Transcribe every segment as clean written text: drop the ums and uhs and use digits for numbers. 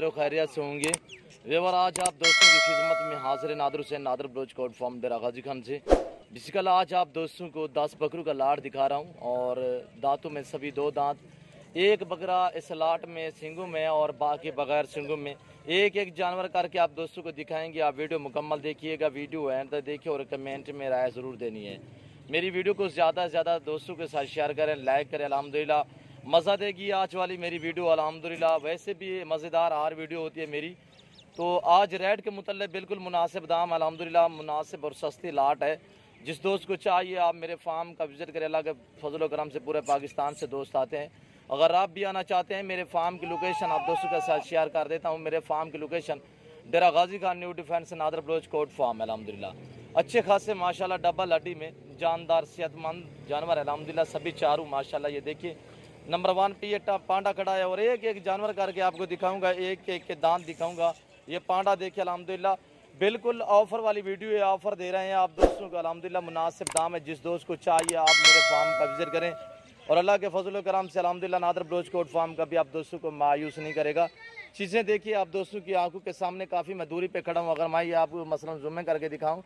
खैर खैरियत से होंगे। वेवर आज आप दोस्तों की खिदमत में हाजिर नादर हुसैन नादर ब्रोच कोट फॉर्म डेरा गाजी खान से। बिस्मिल्लाह, आज आप दोस्तों को 10 बकरों का लाट दिखा रहा हूँ और दांतों में सभी 2 दांत। एक बकरा इस लाट में सिंगों में और बाकी बगैर सिंगों में। एक एक जानवर करके आप दोस्तों को दिखाएंगे। आप वीडियो मुकम्मल देखिएगा, वीडियो एंड तक देखिए और कमेंट में राय ज़रूर देनी है। मेरी वीडियो को ज़्यादा से ज़्यादा दोस्तों के साथ शेयर करें, लाइक करें। अल्हम्दुलिल्लाह मज़ा देगी आज वाली मेरी वीडियो। अल्हम्दुलिल्लाह वैसे भी मज़ेदार हर वीडियो होती है मेरी। तो आज रेट के मुतल्लिक़ बिल्कुल मुनासिब दाम, अल्हम्दुलिल्लाह मुनासिब और सस्ती लाट है। जिस दोस्त को चाहिए आप मेरे फार्म का विज़िट करें। अल्लाह के फजल करम से पूरे पाकिस्तान से दोस्त आते हैं। अगर आप भी आना चाहते हैं, मेरे फार्म की लोकेशन आप दोस्तों के साथ शेयर कर देता हूँ। मेरे फार्म की location Dera Ghazi Khan new defence Nadir Baloch Kot farm है। अल्हम्दुलिल्लाह अच्छे खासे माशाल्लाह डबल हड्डी में जानदार सेहतमंद जानवर है। अल्हम्दुलिल्लाह सभी चारों माशाल्लाह। ये देखिए नंबर 1 पे ये पांडा खड़ा है और एक एक जानवर करके आपको दिखाऊंगा, एक एक के दांत दिखाऊंगा। ये पांडा देखिए अल्हम्दुलिल्लाह बिल्कुल ऑफर वाली वीडियो है, ऑफर दे रहे हैं आप दोस्तों को। अल्हम्दुलिल्लाह मुनासिब दाम है। जिस दोस्त को चाहिए आप मेरे फार्म का विजिट करें और अल्लाह के फजल करम से अल्हम्दुलिल्लाह नादर ब्लोच कोट फार्म का भी आप दोस्तों को मायूस नहीं करेगा। चीज़ें देखिए आप दोस्तों की आंखों के सामने, काफ़ी मैं दूरी पे खड़ा हूँ। अगर मैं ये आपको मसलन ज़ूम करके दिखाऊँ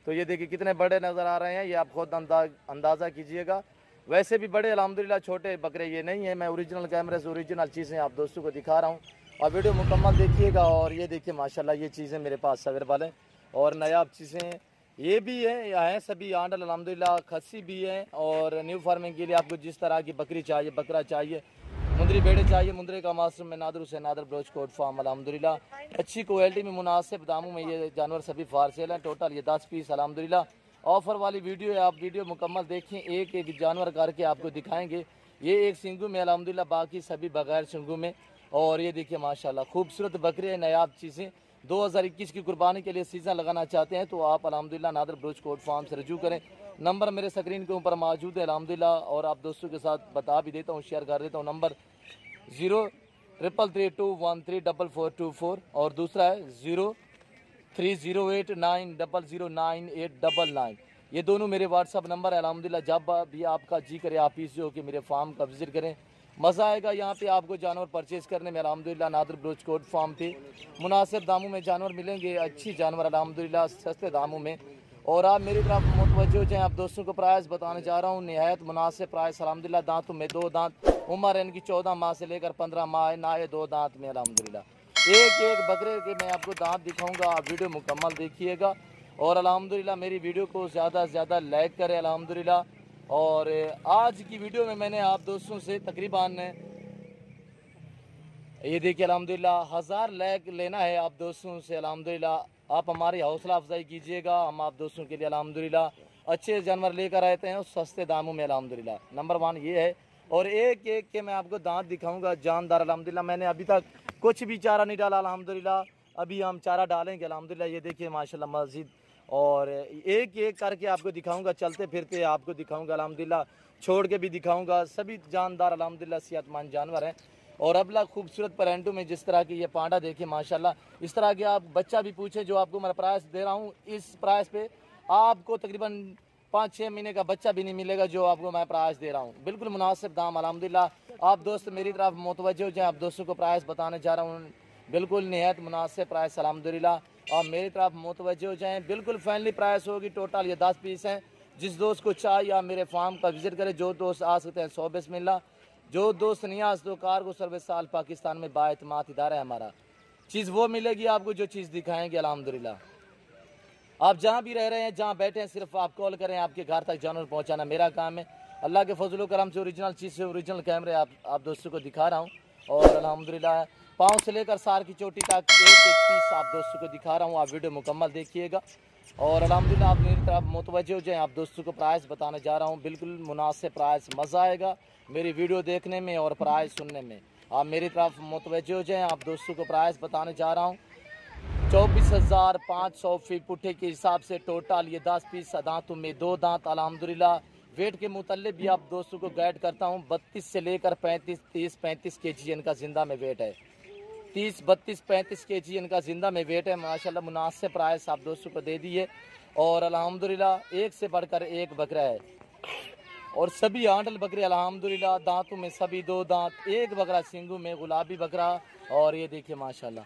तो ये देखिए कितने बड़े नज़र आ रहे हैं। ये आप खुद अंदाज़ा कीजिएगा। वैसे भी बड़े अल्हम्दुलिल्लाह, छोटे बकरे ये नहीं है। मैं ओरिजिनल कैमरे से ओरिजिनल चीज़ें आप दोस्तों को दिखा रहा हूँ और वीडियो मुकम्मल देखिएगा। और ये देखिए माशाल्लाह ये चीज़ें मेरे पास अवेलेबल हैं और नायाब चीज़ें ये भी है, या है सभी आंडल अल्हम्दुलिल्लाह। खस्सी भी है और न्यू फार्मिंग के लिए आपको जिस तरह की बकरी चाहिए, बकरा चाहिए, मुंदरी बेड़े चाहिए, मुंदरे का मास्टर में नादर हुसैन नादर ब्लोच कोट फार्म अल्हम्दुलिल्लाह अच्छी क्वालिटी में मुनासिब दामों में ये जानवर सभी फारसेल हैं। टोटल ये 10 पीस अल्हम्दुलिल्लाह ऑफ़र वाली वीडियो है। आप वीडियो मुकम्मल देखें, एक एक जानवर करके आपको दिखाएंगे। ये एक सिंगू में अल्हम्दुलिल्लाह, बाकी सभी बगैर सिंगू में। और ये देखिए माशाल्लाह खूबसूरत बकरे हैं, नायाब चीज़ें। 2021 की कुर्बानी के लिए सीज़न लगाना चाहते हैं तो आप अल्हम्दुलिल्लाह नादर ब्लोच कोट फार्म से रजू करें। नंबर मेरे स्क्रीन के ऊपर मौजूद है अल्हम्दुलिल्लाह। और आप दोस्तों के साथ बता भी देता हूँ, शेयर कर देता हूँ। नंबर 0332134424 और दूसरा है 030890099899। ये दोनों मेरे व्हाट्सअप नंबर है अल्हम्दुलिल्लाह। जब भी आपका जी करे आप इसी हो कि मेरे फार्म का विजिट करें। मज़ा आएगा यहाँ पे आपको जानवर परचेज़ करने में। अल्हम्दुलिल्लाह नादर ब्लोच कोट फार्म पे मुनासिब दामों में जानवर मिलेंगे, अच्छी जानवर अल्हम्दुलिल्लाह सस्ते दामों में। और आप मेरी तरफ मुतवज्जो हो जाएँ। आप दोस्तों को प्राइस बताने जा रहा हूँ, निहायत मुनासिब प्राइस अल्हम्दुलिल्लाह। दांतों में 2 दांत, उम्र इनकी 14 माह से लेकर 15 माह है, ना ये 2 दांत में अल्हम्दुलिल्लाह। एक एक बकरे के मैं आपको दांत दिखाऊंगा, आप वीडियो मुकम्मल देखिएगा। और अल्हम्दुलिल्लाह मेरी वीडियो को ज़्यादा से ज़्यादा लाइक करें अल्हम्दुलिल्लाह। और आज की वीडियो में मैंने आप दोस्तों से तकरीबन ये देखिए अल्हम्दुलिल्लाह 1000 लाइक लेना है आप दोस्तों से अल्हम्दुलिल्लाह। आप हमारी हौसला अफजाई कीजिएगा। हम आप दोस्तों के लिए अल्हम्दुलिल्लाह अच्छे जानवर लेकर आते हैं और सस्ते दामों में अल्हम्दुलिल्लाह। नंबर 1 ये है। और एक एक के मैं आपको दांत दिखाऊंगा जानदार अल्हम्दुलिल्लाह। मैंने अभी तक कुछ भी चारा नहीं डाला अल्हम्दुलिल्लाह, अभी हम चारा डालेंगे अल्हम्दुलिल्लाह। ये देखिए माशाल्लाह मस्जिद। और एक एक करके आपको दिखाऊंगा, चलते फिरते आपको दिखाऊंगा अल्हम्दुलिल्लाह, छोड़ के भी दिखाऊंगा। सभी जानदार अल्हम्दुलिल्लाह सेहतमंद जानवर हैं और अबला खूबसूरत परेंटू में जिस तरह की ये पांडा देखिए माशाल्लाह। इस तरह के आप बच्चा भी पूछे जो आपको मैं प्राइस दे रहा हूँ, इस प्राइस पे आपको तकरीबन 5-6 महीने का बच्चा भी नहीं मिलेगा जो आपको मैं प्राइस दे रहा हूँ। बिल्कुल मुनासिब दाम अल्हम्दुलिल्लाह। आप दोस्त मेरी तरफ मुतवज्जो हो जाए। आप दोस्तों को प्राइस बताने जा रहा हूँ, बिल्कुल निहायत मुनासिब प्राइस अल्हम्दुलिल्लाह। और मेरी तरफ मुतवज्जो हो जाएँ, बिल्कुल फैमिली प्राइस होगी। टोटल ये 10 पीस हैं। जिस दोस्त को चाहिए आप मेरे फार्म का विजिट करें। जो दोस्त आ सकते हैं 100 बिस्मिल्लाह, जो दोस्त नहीं आ सकते कार्गो सर्विस साल पाकिस्तान में बाएतमाद इदारा है हमारा। चीज़ वो मिलेगी आपको जो चीज़ दिखाएंगे अल्हम्दुलिल्लाह। आप जहाँ भी रह रहे हैं, जहाँ बैठे हैं, सिर्फ आप कॉल करें, आपके घर तक जानवर पहुँचाना मेरा काम है। अल्लाह के फजल करम से ओरिजिनल चीज़ से ओरिजिनल कैमरे आप दोस्तों को दिखा रहा हूँ। और अल्हम्दुलिल्लाह पाँव से लेकर सार की चोटी तक एक एक पीस आप दोस्तों को दिखा रहा हूँ। आप वीडियो मुकम्मल देखिएगा। और अल्हम्दुलिल्लाह आप मेरी तरफ मुतवज्जो हो जाएँ। आप दोस्तों को प्राइस बताने जा रहा हूँ, बिल्कुल मुनासिब प्राइस। मज़ा आएगा मेरी वीडियो देखने में और प्राइस सुनने में। आप मेरी तरफ मुतवज्जो हो जाएँ। आप दोस्तों को प्राइस बताने जा रहा हूँ 24,500 फी पुट्ठे के हिसाब से। टोटल ये 10 पीस दांतों में 2 दांत अल्हम्दुलिल्लाह। वेट के मुतालिक भी आप दोस्तों को गाइड करता हूँ। 32 से लेकर 30-35 केजी इनका जिंदा में वेट है। 30-32-35 केजी इनका जिंदा में वेट है माशाल्लाह। मुनासिब प्राइस आप दोस्तों को दे दिए। और अल्हम्दुलिल्लाह एक से बढ़कर एक बकरा है। और सभी आंडल बकरे अल्हम्दुलिल्लाह, दांतों में सभी 2 दांत, एक बकरा सिंगू में गुलाबी बकरा। और ये देखिए माशाल्लाह,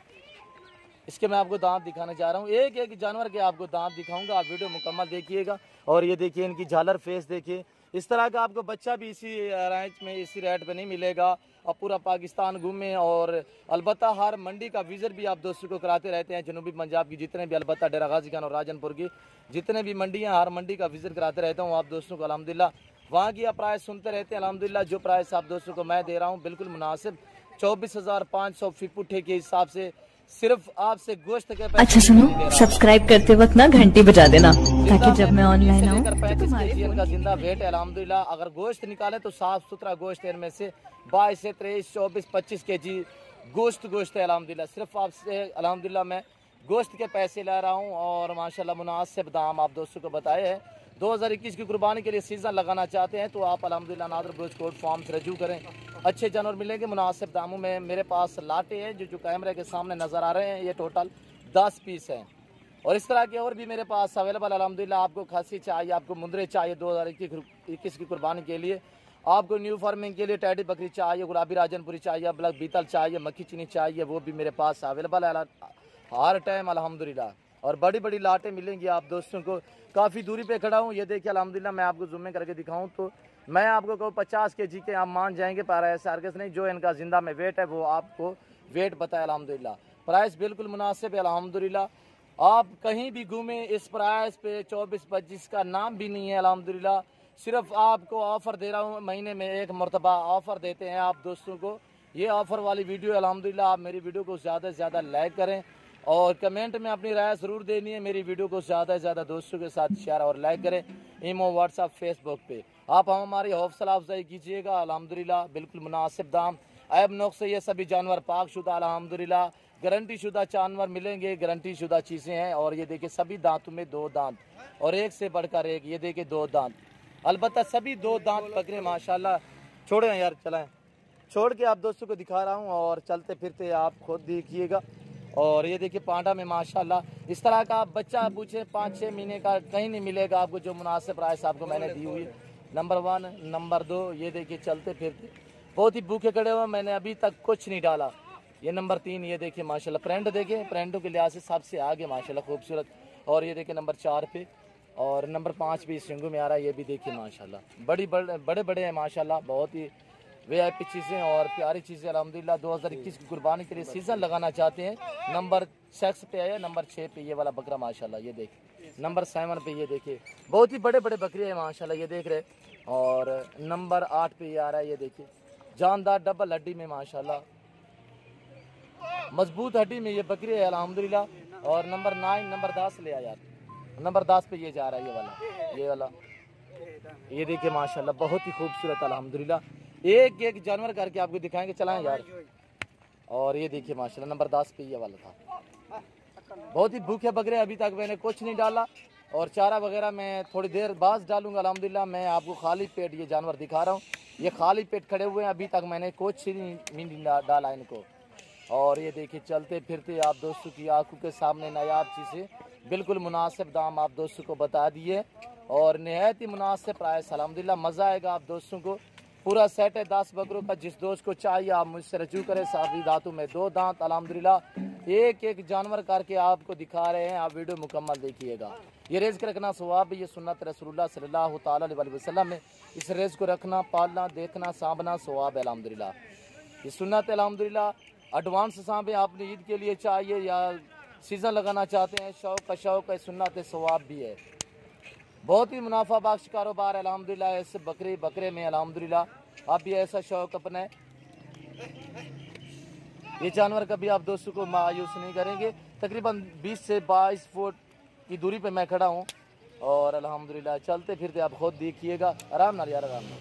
इसके मैं आपको दांत दिखाने जा रहा हूँ, एक एक जानवर के आपको दांत दिखाऊंगा, आप वीडियो मुकम्मल देखिएगा। और ये देखिए इनकी झालर फेस देखिए, इस तरह का आपको बच्चा भी इसी रेंज में इसी रेट पे नहीं मिलेगा। और पूरा पाकिस्तान घूमें, और अलबत्ता हर मंडी का विजिट भी आप दोस्तों को कराते रहते हैं। जनूबी पंजाब की जितने भी, अलबत्ता डेरा गाजी खान और राजनपुर की जितने भी मंडियाँ, हर मंडी का विजिट कराते रहता हूँ आप दोस्तों को। अल्हम्दुलिल्लाह वहाँ की आप प्राइस सुनते रहते हैं। अल्हम्दुलिल्लाह जो प्राइस आप दोस्तों को मैं दे रहा हूँ बिल्कुल मुनासिब, 24,500 फी पुट्ठे के हिसाब से, सिर्फ आपसे गोश्त के पैसे। अच्छा सुनो, सब्सक्राइब करते वक्त ना घंटी बजा देना, ताकि जब मैं ऑनलाइन आऊँ तो 35 तुम्हारे केजी इनका जिंदा वेट है अल्हम्दुलिल्लाह। अगर गोश्त निकाले तो साफ सुथरा गोश्त है, इनमें से 22 से 23, 24, 25 केजी गोश्त है अल्हम्दुलिल्लाह। सिर्फ आपसे अल्हम्दुलिल्लाह मैं गोश्त के पैसे ला रहा हूँ, और माशाल्लाह मुनासिब दाम आप दोस्तों को बताए हैं। 2021 की कुर्बानी के लिए सीज़न लगाना चाहते हैं तो आप अल्हम्दुलिल्लाह नादर ब्रोच कोट फार्म से रजू करें, अच्छे जानवर मिलेंगे मुनासिब दामों में। मेरे पास लाटे हैं जो कैमरे के सामने नज़र आ रहे हैं, ये टोटल 10 पीस हैं। और इस तरह के और भी मेरे पास अवेलेबल अल्हम्दुलिल्लाह। आपको खसी चाहिए, आपको मुंदरे चाहिए 2021 की कुर्बानी के लिए, आपको न्यू फार्मिंग के लिए टैडी बकरी चाहिए, गुलाबी राजनपुरी चाहिए, ब्लैक बीतल चाहिए, मक्खी चीनी चाहिए, वो भी मेरे पास अवेलेबल है हर टाइम अल्हम्दुलिल्लाह। और बड़ी बड़ी लाटें मिलेंगी आप दोस्तों को। काफ़ी दूरी पे खड़ा हूँ, ये देखिए अल्हम्दुलिल्लाह। मैं आपको जूम करके दिखाऊँ तो मैं आपको कहूँ 50 केजी के आप मान जाएंगे, पर ऐसा हरगिज़ नहीं। जो इनका जिंदा में वेट है वो आपको वेट बताया अल्हम्दुलिल्लाह। प्राइस बिल्कुल मुनासिब है अल्हम्दुलिल्लाह। आप कहीं भी घूमें इस प्राइस पे 24-25 का नाम भी नहीं है अल्हम्दुलिल्लाह। सिर्फ आपको ऑफ़र दे रहा हूँ, महीने में एक मरतबा ऑफ़र देते हैं आप दोस्तों को। ये ऑफ़र वाली वीडियो अल्हम्दुलिल्लाह। आप मेरी वीडियो को ज़्यादा से ज़्यादा लाइक करें, और कमेंट में अपनी राय ज़रूर देनी है। मेरी वीडियो को ज़्यादा से ज़्यादा दोस्तों के साथ शेयर और लाइक करें, ईमो, व्हाट्सअप, फेसबुक पे आप हमारी हौसला अफजाई कीजिएगा अल्हम्दुलिल्लाह। बिल्कुल मुनासिब दाम, ऐब नुक्स से ये सभी जानवर पाक शुदा अल्हम्दुलिल्लाह, गारंटी शुदा जानवर मिलेंगे, गारंटी शुदा चीज़ें हैं। और ये देखिए सभी दांतों में 2 दांत, और एक से बढ़कर एक, ये देखिए 2 दांत, अलबत्ता सभी 2 दांत बकरे माशाल्लाह। छोड़े यार, चलाएं, छोड़ के आप दोस्तों को दिखा रहा हूँ, और चलते फिरते आप खुद देखिएगा। और ये देखिए पांडा में माशाल्लाह इस तरह का आप बच्चा पूछे 5-6 महीने का कहीं नहीं मिलेगा आपको, जो मुनासिब प्राइस आपको मैंने दी हुई। नंबर 1, नंबर 2, ये देखिए चलते फिरते बहुत ही भूखे खड़े हुए, मैंने अभी तक कुछ नहीं डाला। ये नंबर 3, ये देखिए माशाल्लाह, प्रिंट देखिए, प्रिंटों के लिहाज से सबसे आगे माशाल्लाह खूबसूरत। और ये देखिए नंबर 4 पे, और नंबर 5 भी सिंगू में आ रहा है, ये भी देखिए माशाल्लाह बड़े बड़े हैं माशाल्लाह, बहुत ही VIP चीज़ें और प्यारी चीज़ें अल्हम्दुलिल्लाह। 2021 की कुर्बानी के लिए सीज़न लगाना चाहते हैं। नंबर 6 पे आया, नंबर 6 पे ये वाला बकरा माशाल्लाह, ये देखिए नंबर 7 पे, ये देखिए बहुत ही बड़े बड़े बकरे हैं माशाल्लाह, ये देख रहे। और नंबर 8 पे ये आ रहा है, ये देखिए जानदार डबल हड्डी में माशाल्लाह, मजबूत हड्डी में ये बकरी है अल्हम्दुलिल्लाह। और नंबर 9, नंबर 10 ले आया यार, नंबर 10 पे ये जा रहा है, ये वाला ये देखिए माशाल्लाह, बहुत ही खूबसूरत अल्हम्दुलिल्लाह। एक एक जानवर करके आपको दिखाएंगे, चलाएं यार। और ये देखिए माशाल्लाह नंबर 10 पे ये वाला था। बहुत ही भूखे बकरे, अभी तक मैंने कुछ नहीं डाला, और चारा वगैरह मैं थोड़ी देर बाद डालूंगा अल्हम्दुलिल्लाह। मैं आपको खाली पेट ये जानवर दिखा रहा हूँ, ये खाली पेट खड़े हुए हैं, अभी तक मैंने कुछ नहीं डाला इनको। और ये देखिए चलते फिरते आप दोस्तों की आंखों के सामने नायाब चीज़ें, बिल्कुल मुनासिब दाम आप दोस्तों को बता दिए, और नहायत ही मुनासिब प्राइस अल्हम्दुलिल्लाह। मज़ा आएगा आप दोस्तों को। पूरा सेट है 10 बकरों का, जिस दोस्त को चाहिए आप मुझसे रजू करें। सभी दांतों में 2 दांत अल्हम्दुलिल्लाह, एक एक जानवर करके आपको दिखा रहे हैं, आप वीडियो मुकम्मल देखिएगा। ये रिज़्क़ रखना सवाब भी, ये सुन्नत रसूलुल्लाह सल्लल्लाहु तआला अलैहि वसल्लम में, इस रिज़्क़ को रखना, पालना, देखना, सांभना सवाब है अल्हम्दुलिल्लाह। ये सुन्नत है अल्हम्दुलिल्लाह। एडवांस सांभे आपने ईद के लिए चाहिए या सीज़न लगाना चाहते हैं, शौक़ है, सुन्नत है, सवाब भी है। बहुत ही मुनाफा बख्श कारोबार है अल्हम्दुलिल्लाह इस बकरे में अल्हम्दुलिल्लाह। आप भी ऐसा शौक़ अपने, ये जानवर कभी आप दोस्तों को मायूस नहीं करेंगे। तकरीबन 20 से 22 फुट की दूरी पे मैं खड़ा हूँ, और अल्हम्दुलिल्लाह चलते फिरते आप खुद देखिएगा। आराम नाल यार, आराम नाल।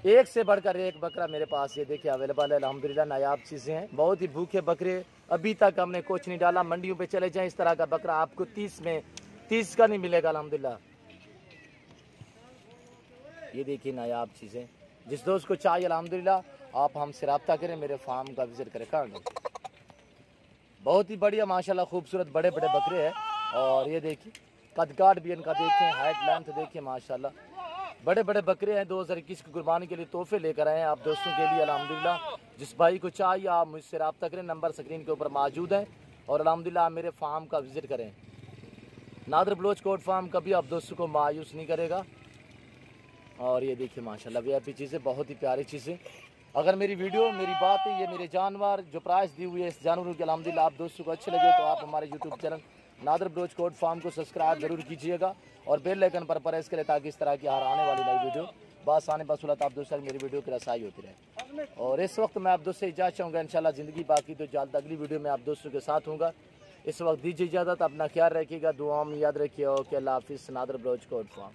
एक से बढ़कर एक बकरा मेरे पास ये देखिए अवेलेबल है अल्हम्दुलिल्लाह, नायाब चीज़ें हैं। बहुत ही भूखे बकरे, अभी तक हमने कुछ नहीं डाला। मंडियों पे चले जाएं, इस तरह का बकरा आपको 30 का नहीं मिलेगा अल्हम्दुलिल्लाह। ये देखिए नायाब चीज़ें, जिस दोस्त को चाहिए अल्हम्दुलिल्लाह आप हमसे रब्ता करें, मेरे फार्म का विजिट करें। बहुत ही बढ़िया माशाल्लाह खूबसूरत बड़े बकरे हैं। और ये देखिए कदकाट भी इनका देखें, हाइट लेंथ देखिए माशाल्लाह, बड़े बड़े बकरे हैं 2021 की कुर्बानी के लिए तोहफे लेकर आए हैं आप दोस्तों के लिए अल्हम्दुलिल्लाह। जिस भाई को चाहिए आप मुझसे रब्ता करें, नंबर स्क्रीन के ऊपर मौजूद है। और अल्हम्दुलिल्लाह आप मेरे फार्म का विज़िट करें। नादर बलोच कोट फार्म कभी आप दोस्तों को मायूस नहीं करेगा। और ये देखिए माशाल्लाह वीआईपी चीज़ें, बहुत ही प्यारी चीज़ें। अगर मेरी वीडियो, मेरी बात है, ये मेरे जानवर जो प्राइस दी हुई है इस जानवरों की अल्हम्दुलिल्लाह आप दोस्तों को अच्छे लगे तो आप हमारे YouTube channel Nadir Baloch Kot farm को सब्सक्राइब जरूर कीजिएगा और बेल आइकन पर प्रेस करें ताकि इस तरह की हर आने वाली नई वीडियो बासानी बसूलत आप दोस्तों मेरी वीडियो की रसाई होती रहे। और इस वक्त मैं आप दोस्तों से इजाज़त चाहूँगा, इंशाल्लाह ज़िंदगी बाकी तो जल्द अगली वीडियो में आप दोस्तों के साथ हूँगा। इस वक्त दीजिए इजाज़त, अपना ख्याल रखिएगा, दुआ में याद रखिए। ओके, अल्लाह हाफिज़। नादर बलोच कोट फार्म।